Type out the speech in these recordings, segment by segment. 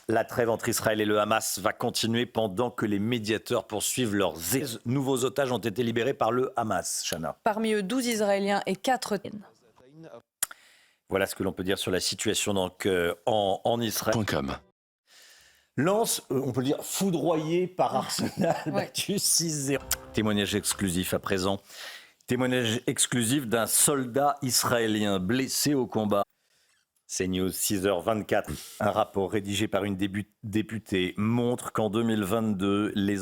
La trêve entre Israël et le Hamas va continuer pendant que les médiateurs poursuivent leurs nouveaux otages ont été libérés par le Hamas. Chana. Parmi eux, 12 Israéliens et 4... Voilà ce que l'on peut dire sur la situation donc, en Israël. Lens, on peut le dire, foudroyé par Arsenal, battu 6-0. Témoignage exclusif à présent. Témoignage exclusif d'un soldat israélien blessé au combat. CNews, 6h24. Un rapport rédigé par une députée montre qu'en 2022, les...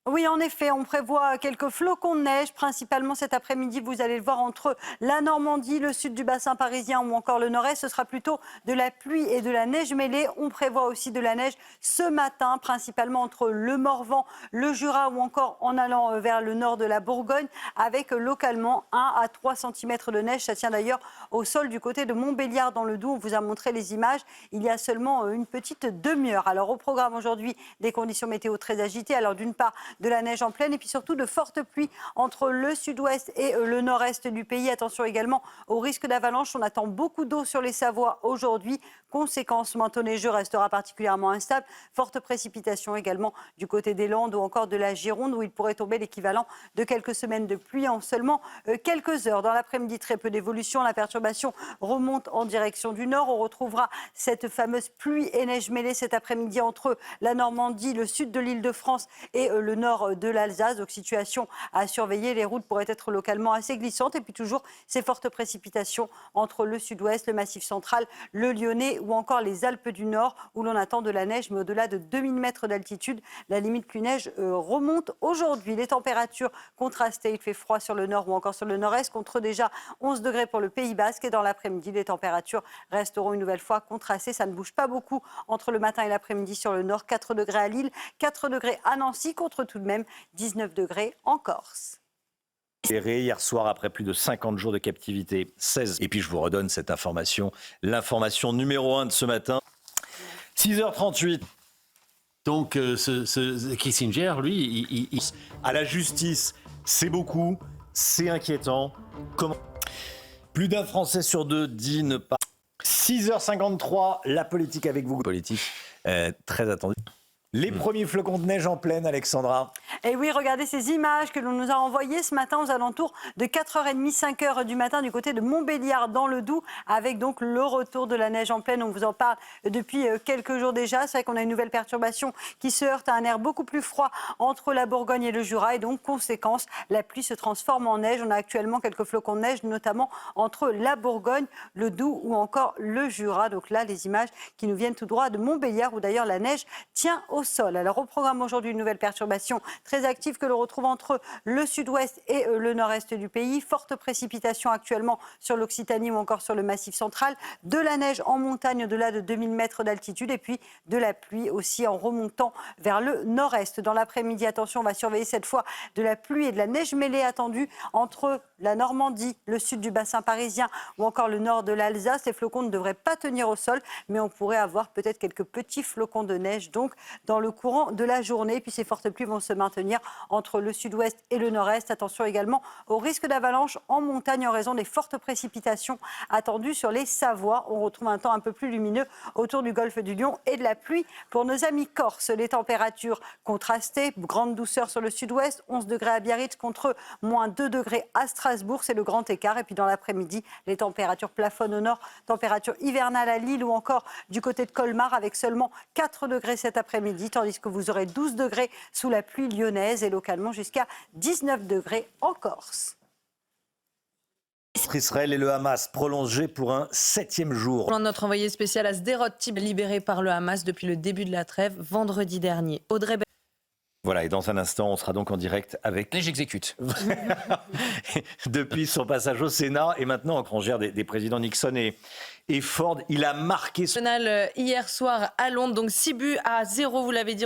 Oui, en effet, on prévoit quelques flocons de neige, principalement cet après-midi, vous allez le voir, entre la Normandie, le sud du bassin parisien ou encore le nord-est. Ce sera plutôt de la pluie et de la neige mêlée. On prévoit aussi de la neige ce matin, principalement entre le Morvan, le Jura ou encore en allant vers le nord de la Bourgogne, avec localement 1 à 3 cm de neige. Ça tient d'ailleurs au sol du côté de Montbéliard dans le Doubs. On vous a montré les images il y a seulement une petite demi-heure. Alors au programme aujourd'hui, des conditions météo très agitées. Alors d'une part, de la neige en pleine et puis surtout de fortes pluies entre le sud-ouest et le nord-est du pays. Attention également au risque d'avalanche. On attend beaucoup d'eau sur les Savoies aujourd'hui. Conséquence, manteau neigeux restera particulièrement instable. Fortes précipitations également du côté des Landes ou encore de la Gironde où il pourrait tomber l'équivalent de quelques semaines de pluie en seulement quelques heures. Dans l'après-midi, très peu d'évolution. La perturbation remonte en direction du nord. On retrouvera cette fameuse pluie et neige mêlée cet après-midi entre la Normandie, le sud de l'Île-de-France et le nord de l'Alsace. Donc situation à surveiller. Les routes pourraient être localement assez glissantes. Et puis toujours ces fortes précipitations entre le sud-ouest, le Massif central, le Lyonnais ou encore les Alpes du Nord où l'on attend de la neige, mais au-delà de 2000 mètres d'altitude, la limite pluie-neige remonte aujourd'hui. Les températures contrastées, il fait froid sur le nord ou encore sur le nord-est, contre déjà 11 degrés pour le Pays Basque. Et dans l'après-midi, les températures resteront une nouvelle fois contrastées. Ça ne bouge pas beaucoup entre le matin et l'après-midi sur le nord. 4 degrés à Lille, 4 degrés à Nancy, contre tout de même 19 degrés en Corse. Hier soir, après plus de 50 jours de captivité, 16. Et puis je vous redonne cette information, l'information numéro 1 de ce matin, 6h38. Donc ce Kissinger, lui, à la justice, c'est beaucoup, c'est inquiétant. Comment... Plus d'un Français sur deux dit ne pas... 6h53, la politique avec vous. Politique, très attendue. Les premiers flocons de neige en pleine, Alexandra. Et oui, regardez ces images que l'on nous a envoyées ce matin aux alentours de 4h30, 5h du matin du côté de Montbéliard dans le Doubs, avec donc le retour de la neige en pleine. On vous en parle depuis quelques jours déjà. C'est vrai qu'on a une nouvelle perturbation qui se heurte à un air beaucoup plus froid entre la Bourgogne et le Jura. Et donc, conséquence, la pluie se transforme en neige. On a actuellement quelques flocons de neige, notamment entre la Bourgogne, le Doubs ou encore le Jura. Donc là, les images qui nous viennent tout droit de Montbéliard, où d'ailleurs la neige tient au sol. Alors au programme aujourd'hui, une nouvelle perturbation très active que l'on retrouve entre le sud-ouest et le nord-est du pays. Fortes précipitations actuellement sur l'Occitanie ou encore sur le Massif central. De la neige en montagne au-delà de 2000 mètres d'altitude et puis de la pluie aussi en remontant vers le nord-est. Dans l'après-midi, attention, on va surveiller cette fois de la pluie et de la neige mêlée attendue entre la Normandie, le sud du bassin parisien ou encore le nord de l'Alsace. Les flocons ne devraient pas tenir au sol, mais on pourrait avoir peut-être quelques petits flocons de neige donc dans le courant de la journée. Puis ces fortes pluies vont se maintenir entre le sud-ouest et le nord-est. Attention également au risque d'avalanche en montagne en raison des fortes précipitations attendues sur les Savoies. On retrouve un temps un peu plus lumineux autour du golfe du Lion et de la pluie pour nos amis corses. Les températures contrastées, grande douceur sur le sud-ouest, 11 degrés à Biarritz contre moins 2 degrés à Strasbourg, c'est le grand écart. Et puis dans l'après-midi, les températures plafonnent au nord, température hivernale à Lille ou encore du côté de Colmar avec seulement 4 degrés cet après-midi, tandis que vous aurez 12 degrés sous la pluie lyonnaise et localement jusqu'à 19 degrés en Corse. Israël et le Hamas prolongés pour un 7e jour. Notre envoyé spécial à Sderot, Tib, libéré par le Hamas depuis le début de la trêve vendredi dernier. Audrey. Voilà, et dans un instant, on sera donc en direct avec... J'exécute. Depuis son passage au Sénat et maintenant en congère des présidents Nixon et Ford, il a marqué... Hier soir à Londres, donc 6 buts à 0, vous l'avez dit.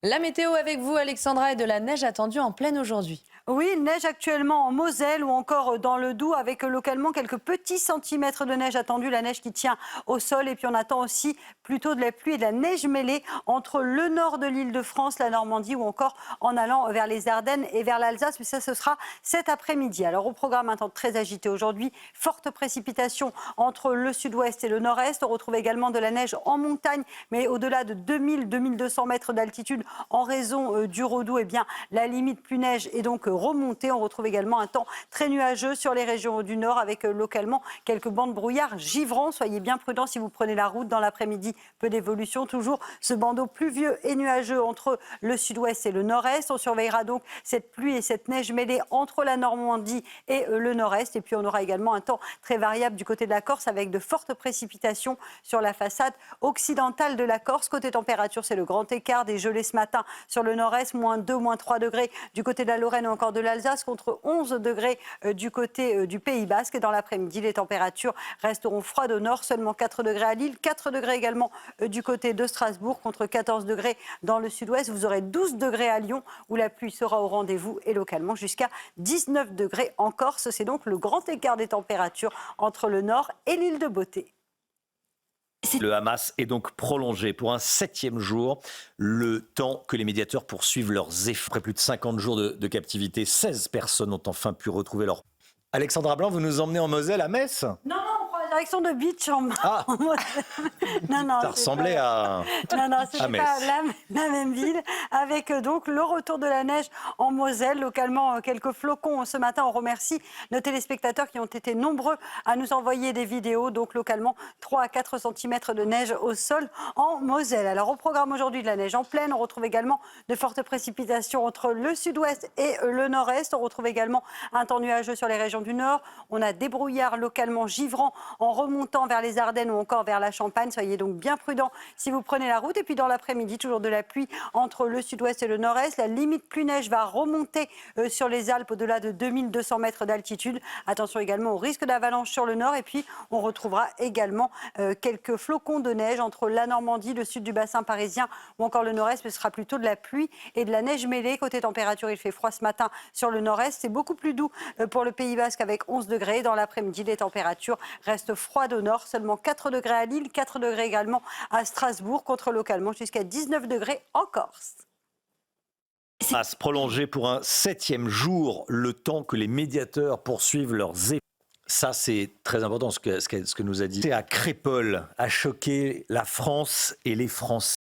La météo avec vous, Alexandra, et de la neige attendue en pleine aujourd'hui. Oui, il neige actuellement en Moselle ou encore dans le Doubs avec localement quelques petits centimètres de neige attendus, la neige qui tient au sol. Et puis on attend aussi plutôt de la pluie et de la neige mêlée entre le nord de l'Île-de-France, la Normandie ou encore en allant vers les Ardennes et vers l'Alsace. Mais ça, ce sera cet après-midi. Alors au programme, un temps très agité aujourd'hui, forte précipitation entre le sud-ouest et le nord-est. On retrouve également de la neige en montagne, mais au-delà de 2000-2200 mètres d'altitude en raison du Redoux, eh bien, la limite plus neige est donc remontée. On retrouve également un temps très nuageux sur les régions du nord avec localement quelques bancs de brouillard givrants. Soyez bien prudents si vous prenez la route dans l'après-midi. Peu d'évolution, toujours ce bandeau pluvieux et nuageux entre le sud-ouest et le nord-est. On surveillera donc cette pluie et cette neige mêlée entre la Normandie et le nord-est. Et puis on aura également un temps très variable du côté de la Corse avec de fortes précipitations sur la façade occidentale de la Corse. Côté température, c'est le grand écart, des gelées ce matin sur le nord-est, -2, -3 degrés du côté de la Lorraine ou encore de l'Alsace, contre 11 degrés du côté du Pays Basque. Et dans l'après-midi, les températures resteront froides au nord, seulement 4 degrés à Lille, 4 degrés également du côté de Strasbourg, contre 14 degrés dans le sud-ouest. Vous aurez 12 degrés à Lyon, où la pluie sera au rendez-vous, et localement jusqu'à 19 degrés en Corse. C'est donc le grand écart des températures entre le nord et l'île de Beauté. Le Hamas est donc prolongé pour un 7e jour, le temps que les médiateurs poursuivent leurs efforts. Après plus de 50 jours de captivité, 16 personnes ont enfin pu retrouver leur... Alexandra Blanc, vous nous emmenez en Moselle, à Metz? Non, on prend la direction de Beach en non, ça ressemblait à... Non, ce à n'est pas la même ville, avec donc le retour de la neige en Moselle, localement quelques flocons ce matin. On remercie nos téléspectateurs qui ont été nombreux à nous envoyer des vidéos, donc localement 3 à 4 cm de neige au sol en Moselle. Alors au programme aujourd'hui, de la neige en plaine, on retrouve également de fortes précipitations entre le sud-ouest et le nord-est. On retrouve également un temps nuageux sur les régions du nord. On a des brouillards localement givrants en remontant vers les Ardennes ou encore vers la Champagne. Soyez donc bien prudents si vous prenez la route. Et puis dans l'après-midi, toujours de la pluie entre le sud-ouest et le nord-est. La limite pluie neige va remonter sur les Alpes au-delà de 2200 mètres d'altitude. Attention également au risque d'avalanche sur le nord. Et puis on retrouvera également quelques flocons de neige entre la Normandie, le sud du bassin parisien ou encore le nord-est. Mais ce sera plutôt de la pluie et de la neige mêlée. Côté température, il fait froid ce matin sur le nord-est. C'est beaucoup plus doux pour le Pays Basque avec 11 degrés. Dans l'après-midi, les températures restent froides au nord. Seulement 4 degrés à Lille, 4 degrés également à Strasbourg, contre localement jusqu'à 19 degrés en Corse. À se prolonger pour un 7e jour, le temps que les médiateurs poursuivent leurs efforts. Ça, c'est très important ce que nous a dit. C'est à Crépol, a choqué la France et les Français.